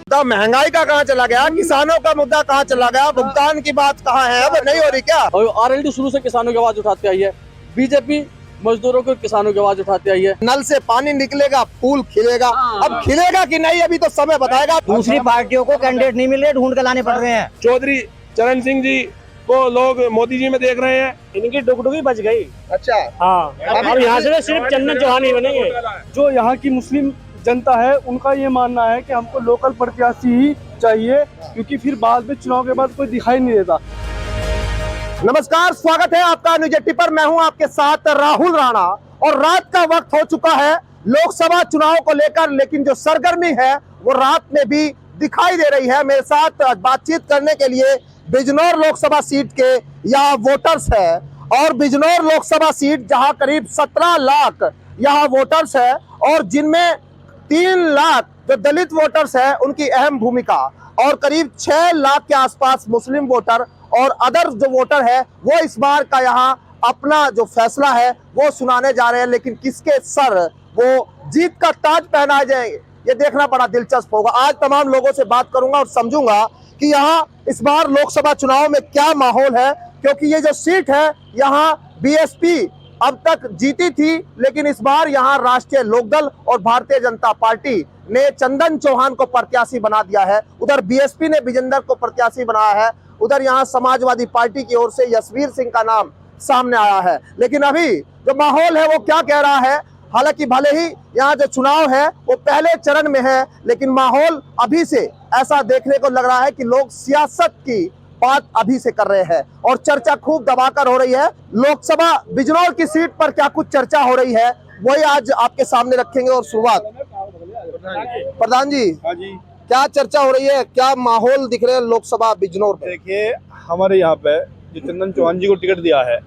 मुद्दा महंगाई का कहाँ चला गया, किसानों का मुद्दा कहाँ चला गया, भुगतान की बात कहाँ है, अब नहीं हो रही क्या? और आरएलडी शुरू से किसानों की आवाज उठाते आई है, बीजेपी मजदूरों को किसानों की आवाज उठाते आई है। नल से पानी निकलेगा, फूल खिलेगा, अब खिलेगा कि नहीं अभी तो समय बताएगा। दूसरी पार्टियों को कैंडिडेट नहीं मिल रहे, ढूंढ के लाने पड़ रहे हैं। चौधरी चरण सिंह जी को लोग मोदी जी में देख रहे हैं, इनकी डुगडुगी बच गई। अच्छा, हाँ, अब यहाँ से सिर्फ चंदन चौहान ही बनेंगे। जो यहाँ की मुस्लिम जनता है उनका ये मानना है कि हमको लोकल प्रत्याशी ही चाहिए, क्योंकि फिर बाद में चुनाव के बाद कोई दिखाई नहीं देता। नमस्कार, स्वागत है आपका न्यूज 80 पर। मैं हूं आपके साथ राहुल राणा और रात का वक्त हो चुका है लोकसभा चुनाव को लेकर, लेकिन जो सरगर्मी है वो रात में भी दिखाई दे रही है। मेरे साथ बातचीत करने के लिए बिजनौर लोकसभा सीट के यहाँ वोटर्स है, और बिजनौर लोकसभा सीट जहां करीब 17 लाख यहाँ वोटर्स है, और जिनमें 3 लाख जो दलित वोटर्स है उनकी अहम भूमिका, और करीब 6 लाख के आसपास मुस्लिम वोटर और अदर जो वोटर है वो इस बार का यहाँ अपना जो फैसला है वो सुनाने जा रहे हैं। लेकिन किसके सर वो जीत का ताज पहनाए जाएंगे ये देखना बड़ा दिलचस्प होगा। आज तमाम लोगों से बात करूंगा और समझूंगा कि यहाँ इस बार लोकसभा चुनाव में क्या माहौल है, क्योंकि ये जो सीट है यहाँ बीएसपी अब तक जीती थी, लेकिन इस बार यहाँ राष्ट्रीय लोकदल और भारतीय जनता पार्टी ने चंदन चौहान को प्रत्याशी बना दिया है। उधर बीएसपी ने विजेंदर को प्रत्याशी बनाया है, उधर यहाँ समाजवादी पार्टी की ओर से यशवीर सिंह का नाम सामने आया है। लेकिन अभी जो माहौल है वो क्या कह रहा है, हालांकि भले ही यहाँ जो चुनाव है वो पहले चरण में है, लेकिन माहौल अभी से ऐसा देखने को लग रहा है कि लोग सियासत की बात अभी से कर रहे हैं और चर्चा खूब दबाकर हो रही है। लोकसभा बिजनौर की सीट पर क्या कुछ चर्चा हो रही है वही आज आपके सामने रखेंगे। और शुरुआत प्रधान जी, क्या चर्चा हो रही है, क्या माहौल दिख रहे हैं लोकसभा बिजनौर में? देखिए हमारे यहाँ पे जो चंदन चौहान जी को टिकट दिया है,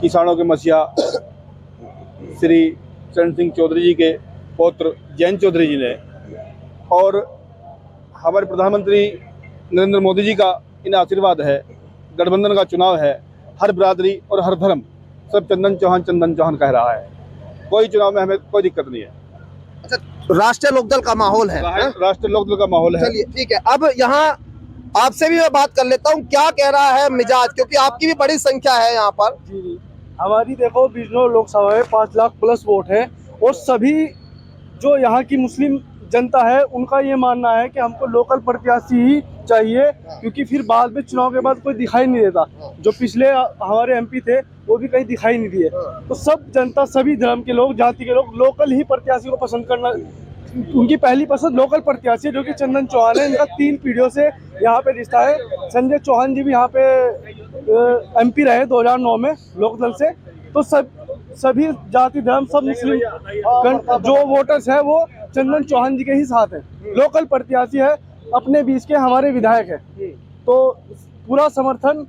किसानों के मसीहा श्री चरण सिंह चौधरी जी के पौत्र जयंत चौधरी जी ने, और हमारे प्रधानमंत्री नरेंद्र मोदी जी का इन आशीर्वाद है, गठबंधन का चुनाव है, हर बिरादरी और हर धर्म सब चंदन चौहान कह रहा है। कोई चुनाव में हमें कोई दिक्कत नहीं है। अच्छा, राष्ट्रीय लोकदल का माहौल है, राष्ट्रीय लोकदल का माहौल है। चलिए ठीक है, अब यहाँ आपसे भी मैं बात कर लेता हूँ, क्या कह रहा है मिजाज, क्योंकि आपकी भी बड़ी संख्या है यहाँ पर। जी, हमारी देखो बिजनौर लोकसभा में 5 लाख प्लस वोट है, और सभी जो यहाँ की मुस्लिम जनता है उनका ये मानना है कि हमको लोकल प्रत्याशी ही चाहिए, क्योंकि फिर बाद में चुनाव के बाद कोई दिखाई नहीं देता। जो पिछले हमारे एमपी थे वो भी कहीं दिखाई नहीं दिए। तो सब जनता, सभी धर्म के लोग, जाति के लोग लोकल ही प्रत्याशी को पसंद करना, उनकी पहली पसंद लोकल प्रत्याशी जो कि चंदन चौहान है। इनका 3 पीढ़ियों से यहाँ पे रिश्ता है। संजय चौहान जी भी यहाँ पे एमपी रहे 2009 में लोकदल से। तो सभी जाति धर्म सब मुस्लिम जो वोटर्स है वो चंदन चौहान जी के ही साथ है। लोकल प्रत्याशी है, अपने बीच के हमारे विधायक है, तो पूरा समर्थन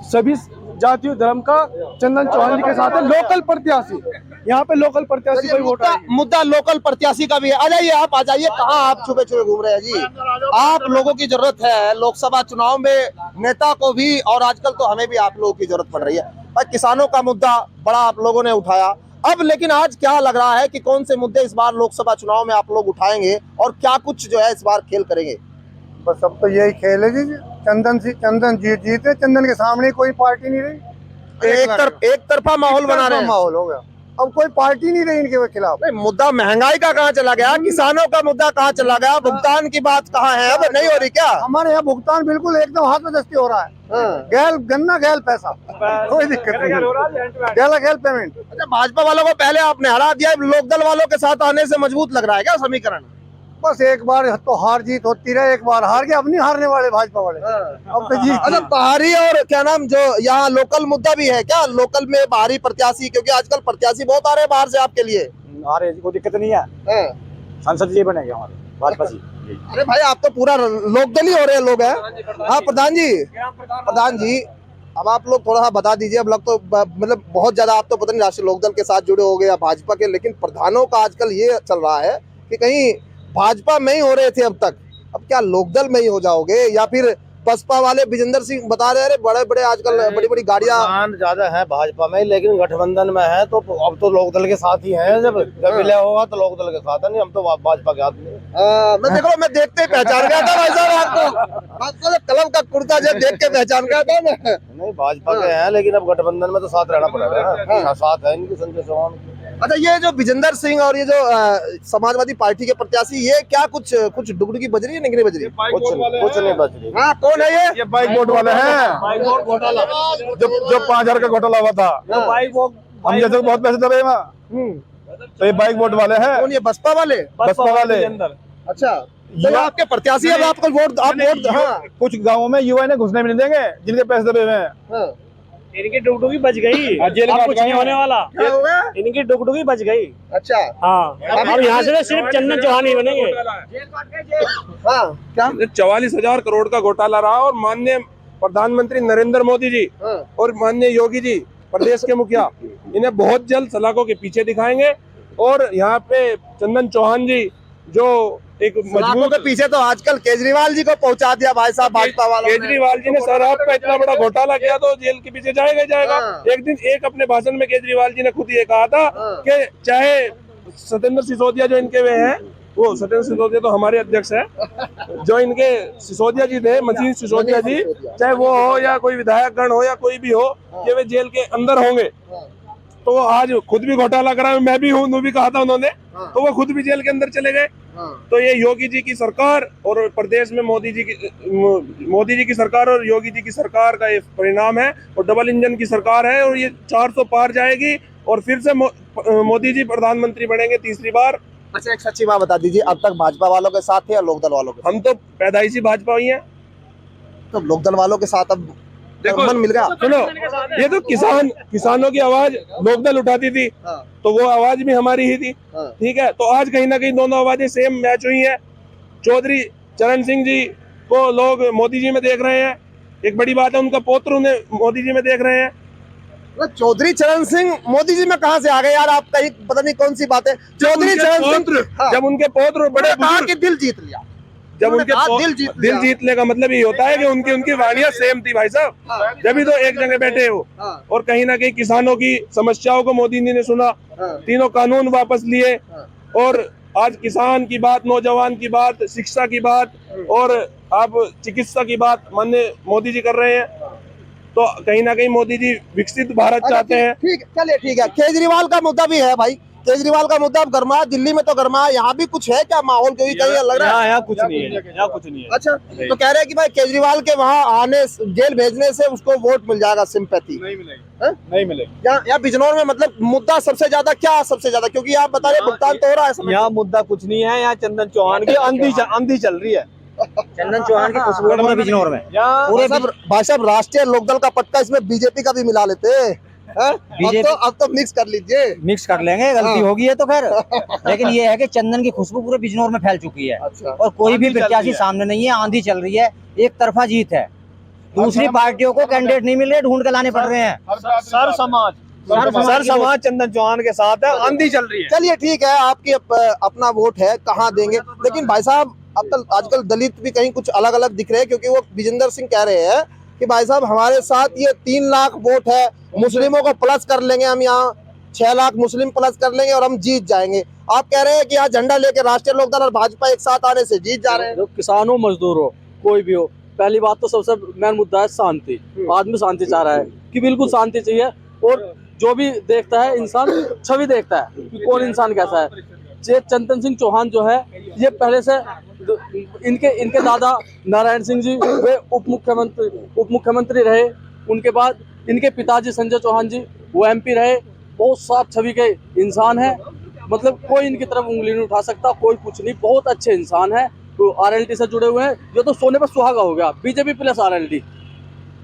सभी जातियों धर्म का चंदन चौहान जी के साथ है। लोकल प्रत्याशी, यहाँ पे लोकल प्रत्याशी कोई वोटर मुद्दा लोकल प्रत्याशी का भी है। आ जाइए, आप आ जाइए, कहाँ आप छुपे छुपे घूम रहे हैं जी? आप लोगों की जरूरत है लोकसभा चुनाव में, नेता को भी, और आजकल तो हमें भी आप लोगों की जरूरत पड़ रही है। और किसानों का मुद्दा बड़ा आप लोगों ने उठाया अब, लेकिन आज क्या लग रहा है कि कौन से मुद्दे इस बार लोकसभा चुनाव में आप लोग उठाएंगे और क्या कुछ जो है इस बार खेल करेंगे? बस अब तो यही खेल है जी, चंदन जीते, चंदन के सामने कोई पार्टी नहीं रही। एक तरफा माहौल बना रहे हैं। माहौल हो गया, अब कोई पार्टी नहीं रही इनके खिलाफ। नहीं, मुद्दा महंगाई का कहाँ चला गया, किसानों का मुद्दा कहाँ चला गया, भुगतान की बात कहाँ है, अब नहीं हो रही क्या? हमारे यहाँ भुगतान बिल्कुल एकदम हाथ में दस्ती हो रहा है। गैल गन्ना गैल पैसा, कोई दिक्कत नहीं, गैल पेमेंट। अच्छा, भाजपा वालों को पहले आपने हरा दिया, लोकदल वालों के साथ आने से मजबूत लग रहा है क्या समीकरण? बस एक बार तो हार जीत होती रहे, एक बार हार गए, अब नहीं हारने वाले भाजपा वाले, अब तो जीत। अच्छा, बाहरी और क्या नाम जो यहाँ लोकल मुद्दा भी है क्या, लोकल में बाहरी प्रत्याशी, क्योंकि आजकल प्रत्याशी बहुत आ रहे हैं बाहर से आपके लिए? अरे कोई दिक्कत नहीं है, सांसद जी बनेंगे हमारे भाजपा जी। अरे भाई, आप तो पूरा लोकदल ही हो रहे हैं लोग हैं। हाँ प्रधान जी, अब आप लोग थोड़ा सा बता दीजिए। अब लोग तो मतलब बहुत ज्यादा आप तो पता नहीं राष्ट्रीय लोकदल के साथ जुड़े हो गए या भाजपा के, लेकिन प्रधानों का आजकल ये चल रहा है कि कहीं भाजपा में ही हो रहे थे अब तक, अब क्या लोकदल में ही हो जाओगे, या फिर बसपा वाले विजेंदर सिंह बता रहे हैं बड़े बड़े आजकल बड़ी बड़ी गाड़ियां ज्यादा है भाजपा में, लेकिन गठबंधन में है तो अब तो लोकदल के साथ ही है। जब विलय होगा तो लोकदल के साथ है, नहीं हम तो भाजपा के आदमी। मैं देखो, मैं देखते ही पहचान गया था भाई साहब आपको तो कलम का कुर्ता जब देख के पहचान गया था मैं। नहीं भाजपा के हैं, लेकिन अब गठबंधन में तो साथ रहना पड़ेगा ना। साथ है इनकी संजय चौहान की। अच्छा, ये जो विजेंद्र सिंह और ये जो समाजवादी पार्टी के प्रत्याशी, ये क्या कुछ डुगडुगी बज रही है नहीं बज रही? कुछ नहीं बच रही। हाँ, कौन है ये? बाइक बोट वाले हैं, जो 5,000 का घोटाला हुआ था। हम जैसे बहुत पैसे दबे वहाँ, तो ये बाइक बोट वाले हैं। कौन, ये बसपा वाले? बसपा वाले। अच्छा, तो ये आपके प्रत्याशी अब आपको वोट हाँ। कुछ गाँवों में युवा ने घुसने भी नहीं देंगे जिनके पैसे दबे हुए हैं। हाँ। इनकी डुगडुगी बच गई, जेल अब में कुछ नहीं होने वाला। क्या हो गया? इनकी डुगडुगी बच गई। अच्छा, हाँ, अब यहाँ से सिर्फ चंदन चौहान ही बनेंगे। हाँ, क्या? 44,000 करोड़ का घोटाला रहा और माननीय प्रधानमंत्री नरेंद्र मोदी जी हाँ। और माननीय योगी जी प्रदेश के मुखिया इन्हें बहुत जल्द सलाखों के पीछे दिखाएंगे। और यहाँ पे चंदन चौहान जी जो एक सलाखों मजबूत के पीछे तो आजकल केजरीवाल जी को पहुंचा दिया भाई साहब, भाजपा वालों ने। केजरीवाल जी ने शराब का इतना बड़ा घोटाला किया तो जेल के पीछे जाएगा ही जाएगा। हाँ। एक दिन एक अपने भाषण में केजरीवाल जी ने खुद ये कहा था हाँ। कि चाहे सत्येंद्र सिसोदिया जो इनके वे हैं, वो सत्येंद्र सिसोदिया तो हमारे अध्यक्ष है, जो इनके सिसोदिया जी थे, मनीष सिसोदिया जी, चाहे वो हो या कोई विधायक गण हो या कोई भी हो, कि वे जेल के अंदर होंगे। तो वो आज खुद भी घोटाला करा, मैं भी हूँ, भी कहा था उन्होंने, तो वो खुद भी जेल के अंदर चले गए। तो ये योगी जी की सरकार और प्रदेश में मोदी जी की सरकार और योगी जी की सरकार का ये परिणाम है। और डबल इंजन की सरकार है और ये 400 पार जाएगी और फिर से मोदी जी प्रधानमंत्री बनेंगे तीसरी बार। अच्छा, एक सच्ची बात बता दीजिए, अब तक भाजपा वालों के साथ थे या लोकदल वालों के? हम तो पैदाइशी भाजपा ही हैं। तो लोकदल वालों के साथ अब देखो, मन मिल गया। सुनो, ये तो किसानों की आवाज लोकदल उठाती थी, तो वो आवाज भी हमारी ही थी। ठीक है, तो आज कहीं ना कहीं दोनों आवाजें सेम मैच हुई है। चौधरी चरण सिंह जी को लोग मोदी जी में देख रहे हैं, एक बड़ी बात है, उनका पौत्र उन्हें मोदी जी में देख रहे हैं। चौधरी चरण सिंह मोदी जी में कहाँ से आ गए यार? आप कहीं पता नहीं कौन सी बात है। चौधरी चरण सिंह जब उनके पौत्र बड़े कहा कि दिल जीत लिया, जब उन्होंने उनके कहा दिल जीतने का मतलब ये होता है कि उनकी वाणियां सेम थी भाई साहब, जब भी तो एक जगह बैठे हो। और कहीं ना कहीं किसानों की समस्याओं को मोदी जी ने सुना, तीनों कानून वापस लिए, और आज किसान की बात, नौजवान की बात, शिक्षा की बात और आप चिकित्सा की बात माननीय मोदी जी कर रहे हैं। तो कहीं ना कहीं मोदी जी विकसित भारत चाहते हैं। ठीक, चलिए ठीक है। केजरीवाल का मुद्दा भी है भाई, केजरीवाल का मुद्दा अब गरमा, दिल्ली में तो गरमा, यहाँ भी कुछ है क्या माहौल? क्योंकि कहीं लग रहा है यहाँ कुछ नहीं है, यहाँ कुछ नहीं है। अच्छा, तो कह रहे हैं कि भाई केजरीवाल के वहाँ आने, जेल भेजने से उसको वोट मिल जाएगा, सिंपैथी नहीं मिलेगी, नहीं मिलेगी। यहाँ बिजनौर में मतलब मुद्दा सबसे ज्यादा क्या, सबसे ज्यादा? क्योंकि आप बता रहे भुगतान तो हो रहा है। यहाँ मुद्दा कुछ नहीं है, यहाँ चंदन चौहान की आंधी चल रही है। चंदन चौहान की खुशबू है पूरे बिजनौर में। पूरे भाई साहब, राष्ट्रीय लोकदल का पत्ता इसमें बीजेपी का भी मिला लेते हैं। अब तो मिक्स कर लीजिए। मिक्स कर लेंगे, गलती होगी है तो खैर। लेकिन ये है कि चंदन की खुशबू पूरे बिजनौर में फैल चुकी है। अच्छा। और कोई भी प्रत्याशी सामने नहीं है, आंधी चल रही है, एक तरफा जीत है। दूसरी पार्टियों को कैंडिडेट नहीं मिल रहे, ढूंढ के लाने पड़ रहे हैं। सर समाज चंदन चौहान के साथ है, आंधी चल रही है। चलिए ठीक है, आपकी अपना वोट है, कहाँ देंगे। लेकिन भाई साहब, अब आजकल दलित भी कहीं कुछ अलग अलग दिख रहे हैं, क्योंकि वो विजेंद्र सिंह कह रहे हैं कि भाई साहब हमारे साथ ये 3 लाख वोट है, मुस्लिमों को प्लस कर लेंगे हम, यहाँ 6 लाख मुस्लिम प्लस कर लेंगे और हम जीत जाएंगे। आप कह रहे हैं कि यहाँ झंडा लेके राष्ट्रीय लोकदल और भाजपा एक साथ आने से जीत जा रहे हैं। जो किसान हो, मजदूर हो, कोई भी हो, पहली बात तो सबसे मेन मुद्दा है शांति। आदमी शांति चाह रहा है कि बिल्कुल शांति चाहिए। और जो भी देखता है इंसान छवि देखता है कि कौन इंसान कैसा है। ये चंदन सिंह चौहान जो है, ये पहले से इनके दादा नारायण सिंह जी वे उप मुख्यमंत्री रहे। उनके बाद इनके पिताजी संजय चौहान जी वो MP रहे। बहुत साफ छवि के इंसान है, मतलब कोई इनकी तरफ उंगली नहीं उठा सकता, कोई कुछ नहीं, बहुत अच्छे इंसान है। तो RLD से जुड़े हुए हैं, ये तो सोने पर सुहागा हो गया, बीजेपी प्लस RLD।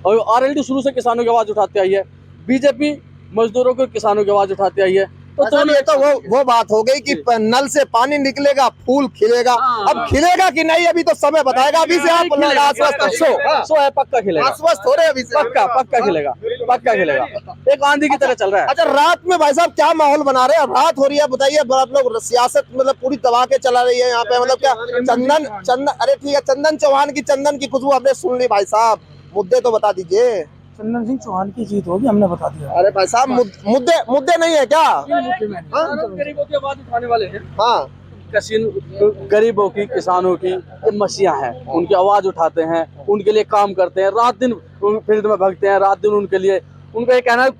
और RLD शुरू से किसानों की आवाज उठाते आई है, बीजेपी मजदूरों को किसानों की आवाज उठाते आई है। तो ये तो वो बात हो गई कि नल से पानी निकलेगा, फूल खिलेगा। अब खिलेगा कि नहीं अभी तो समय बताएगा। अभी से आप आश्वस्त है, पक्का खिलेगा, आश्वस्त हो रहे हैं अभी से। पक्का खिलेगा, पक्का खिलेगा, एक आंधी की तरह चल रहा है। अच्छा, रात में भाई साहब क्या माहौल बना रहे हैं? रात हो रही है, बताइए। आप लोग सियासत मतलब पूरी दबा के चला रही है यहाँ पे, मतलब क्या चंदन अरे ठीक है, चंदन चौहान की चंदन की खुशबू आपने सुन ली भाई साहब, मुद्दे तो बता दीजिए। चंदन सिंह चौहान की जीत होगी, हमने बता दिया। अरे भाई साहब, मुद्दे नहीं है क्या? गरीबों की आवाज उठाने वाले हैं। हाँ, गरीबों की, किसानों की ये मसीहा हैं, उनकी आवाज उठाते हैं, उनके लिए काम करते हैं, रात दिन फील्ड में भागते हैं, रात दिन उनके लिए। उनका ये कहना है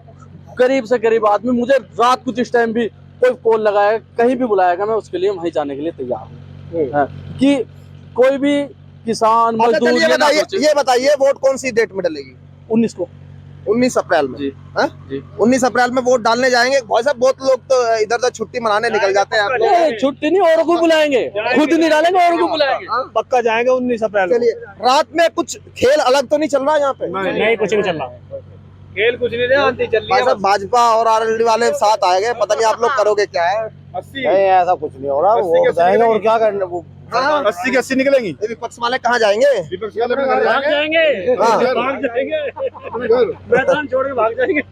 गरीब से गरीब आदमी, मुझे रात को जिस टाइम भी कोई कॉल लगाएगा, कहीं भी बुलाएगा, मैं उसके लिए वहीं जाने के लिए तैयार हूँ। कि कोई भी किसान अच्छा, मजदूर चलिए ये ना बताइए, सोचे। ये बताइए वोट कौन सी डेट में डलेगी? 19 को 19 अप्रैल में। जी हाँ? जी 19 अप्रैल में वोट डालने जाएंगे भाई साहब। बहुत लोग तो इधर उधर छुट्टी मनाने निकल जाते हैं। आप लोग नहीं, छुट्टी नहीं, औरों को बुलाएंगे, खुद नहीं डालेंगे, औरों को बुलाएंगे। पक्का जाएंगे 19 अप्रैल। चलिए, रात में कुछ खेल अलग तो नहीं चल रहा है यहाँ पे? नहीं, कुछ नहीं चल रहा। खेल कुछ नहीं रहा, आंधी चल रही भाई है। साहब भाजपा और आरएलडी वाले साथ आए गए, पता नहीं आप लोग करोगे क्या है? अस्सी नहीं, ऐसा कुछ नहीं हो रहा, वो जाएंगे और क्या करने वो। हाँ, 80 की 80 निकलेंगी। ये विपक्ष वाले कहाँ जाएंगे? विपक्ष वाले अपने घर जाएंगे। हाँ। मैदान छोड़ के भाग जाएंगे।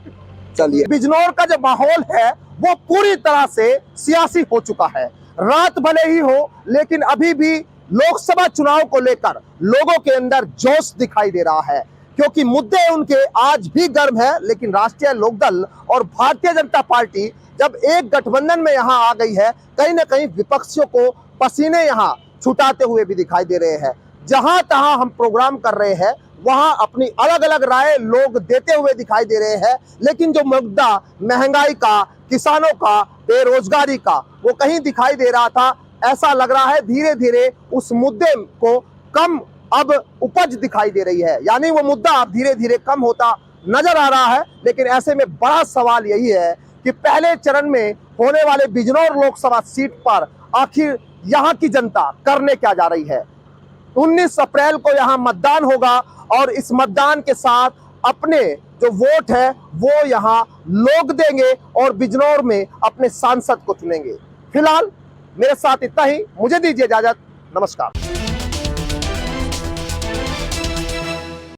चलिए, बिजनौर का जो माहौल है वो पूरी तरह से सियासी हो चुका है। रात भले ही हो, लेकिन अभी भी लोकसभा चुनाव को लेकर लोगों के अंदर जोश दिखाई दे रहा है, क्योंकि मुद्दे उनके आज भी गर्म है। लेकिन राष्ट्रीय लोकदल और भारतीय जनता पार्टी जब एक गठबंधन में यहाँ आ गई है, कहीं ना कहीं विपक्षियों को पसीने यहाँ छुटाते हुए भी दिखाई दे रहे हैं। जहां तहां हम प्रोग्राम कर रहे हैं, वहां अपनी अलग अलग राय लोग देते हुए दिखाई दे रहे हैं। लेकिन जो मुद्दा महंगाई का, किसानों का, बेरोजगारी का, वो कहीं दिखाई दे रहा था। ऐसा लग रहा है धीरे धीरे उस मुद्दे को कम अब उपज दिखाई दे रही है, यानी वो मुद्दा अब धीरे धीरे कम होता नजर आ रहा है। लेकिन ऐसे में बड़ा सवाल यही है कि पहले चरण में होने वाले बिजनौर लोकसभा सीट पर आखिर यहाँ की जनता करने क्या जा रही है। 19 अप्रैल को यहाँ मतदान होगा और इस मतदान के साथ अपने जो वोट है वो यहाँ लोग देंगे और बिजनौर में अपने सांसद को चुनेंगे। फिलहाल मेरे साथ इतना ही, मुझे दीजिए इजाजत, नमस्कार।